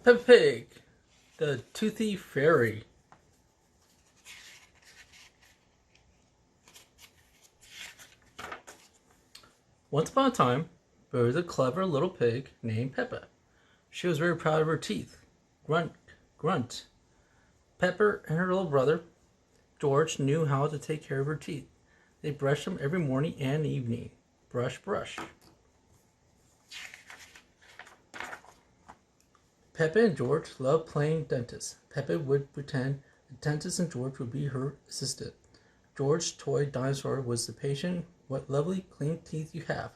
Peppa Pig, the Toothy Fairy. Once upon a time, there was a clever little pig named Peppa. She was very proud of her teeth. Grunt, grunt. Pepper and her little brother, George, knew how to take care of her teeth. They brushed them every morning and evening. Brush, brush. Peppa and George loved playing dentist. Peppa would pretend the dentist and George would be her assistant. George's toy dinosaur was the patient. What lovely, clean teeth you have,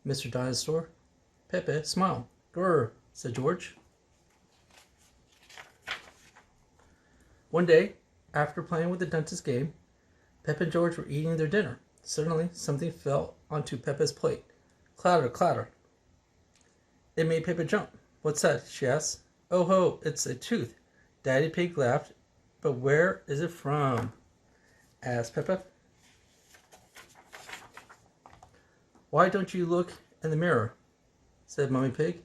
Mr. Dinosaur. Peppa smiled. Grr, said George. One day, after playing with the dentist game, Peppa and George were eating their dinner. Suddenly, something fell onto Peppa's plate. Clatter, clatter. It made Peppa jump. What's that? She asked. Oh ho, it's a tooth. Daddy Pig laughed. But where is it from? Asked Peppa. Why don't you look in the mirror? Said Mummy Pig.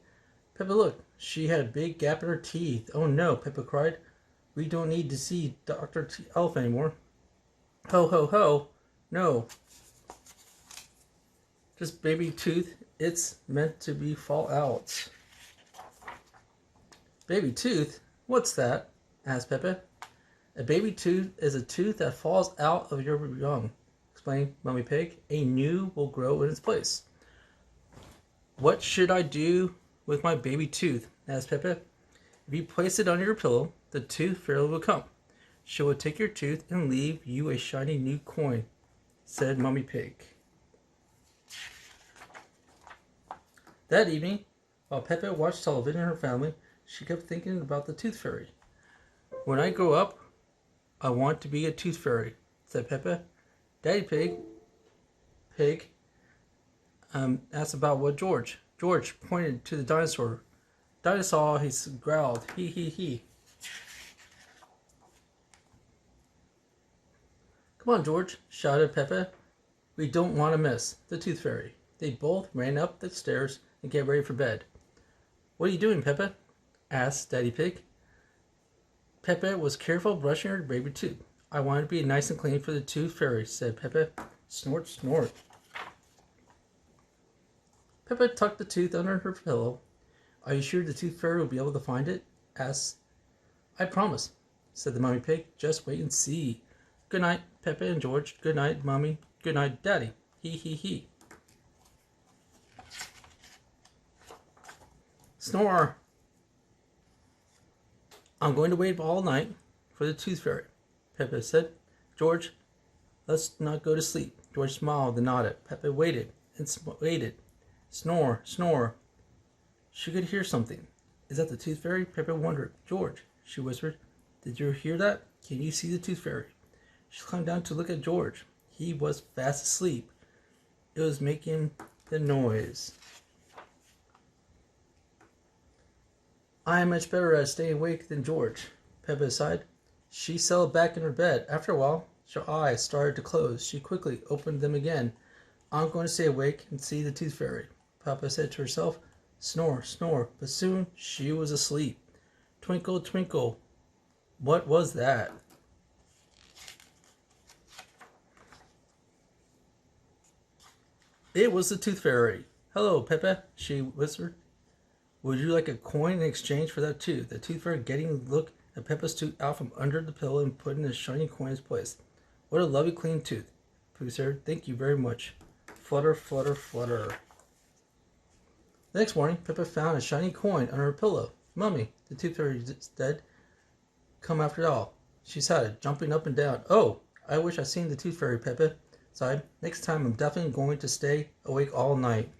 Peppa looked. She had a big gap in her teeth. Oh no, Peppa cried. We don't need to see Dr. Elf anymore. Ho ho ho. No. Just baby tooth. It's meant to be fall out. Baby tooth? What's that? Asked Peppa. A baby tooth is a tooth that falls out of your young, explained Mummy Pig. A new will grow in its place. What should I do with my baby tooth? Asked Peppa. If you place it under your pillow, the tooth fairy will come. She will take your tooth and leave you a shiny new coin, said Mummy Pig. That evening, while Peppa watched television in her family, she kept thinking about the tooth fairy. When I grow up, I want to be a tooth fairy, said Peppa. Daddy Pig asked about what George. George pointed to the dinosaur. Dinosaur, he growled. He. Come on, George, shouted Peppa. We don't want to miss the tooth fairy. They both ran up the stairs and get ready for bed. What are you doing, Peppa? Asked Daddy Pig. Peppa was careful brushing her baby tooth. I want to be nice and clean for the tooth fairy, said Peppa. Snort, snort. Peppa tucked the tooth under her pillow. Are you sure the tooth fairy will be able to find it? Asked. I promise, said the Mummy Pig. Just wait and see. Good night, Peppa and George. Good night, Mommy. Good night, Daddy. He. Snore. I'm going to wait all night for the tooth fairy, Peppa said. George, let's not go to sleep. George smiled and nodded. Peppa waited and waited. Snore, snore. She could hear something. Is that the tooth fairy? Peppa wondered. George, she whispered. Did you hear that? Can you see the tooth fairy? She climbed down to look at George. He was fast asleep. It was making the noise. I am much better at staying awake than George, Peppa sighed. She settled back in her bed. After a while, her eyes started to close. She quickly opened them again. I'm going to stay awake and see the tooth fairy, Peppa said to herself. Snore, snore. But soon she was asleep. Twinkle, twinkle. What was that? It was the tooth fairy. Hello, Peppa, she whispered. Would you like a coin in exchange for that tooth? The tooth fairy getting a look at Peppa's tooth out from under the pillow and putting a shiny coin in its place. What a lovely clean tooth, Pooh said. Thank you very much. Flutter, flutter, flutter. The next morning, Peppa found a shiny coin under her pillow. Mummy, the tooth fairy is dead. Come after all, she sighed, jumping up and down. Oh, I wish I'd seen the tooth fairy, Peppa sighed. Next time I'm definitely going to stay awake all night.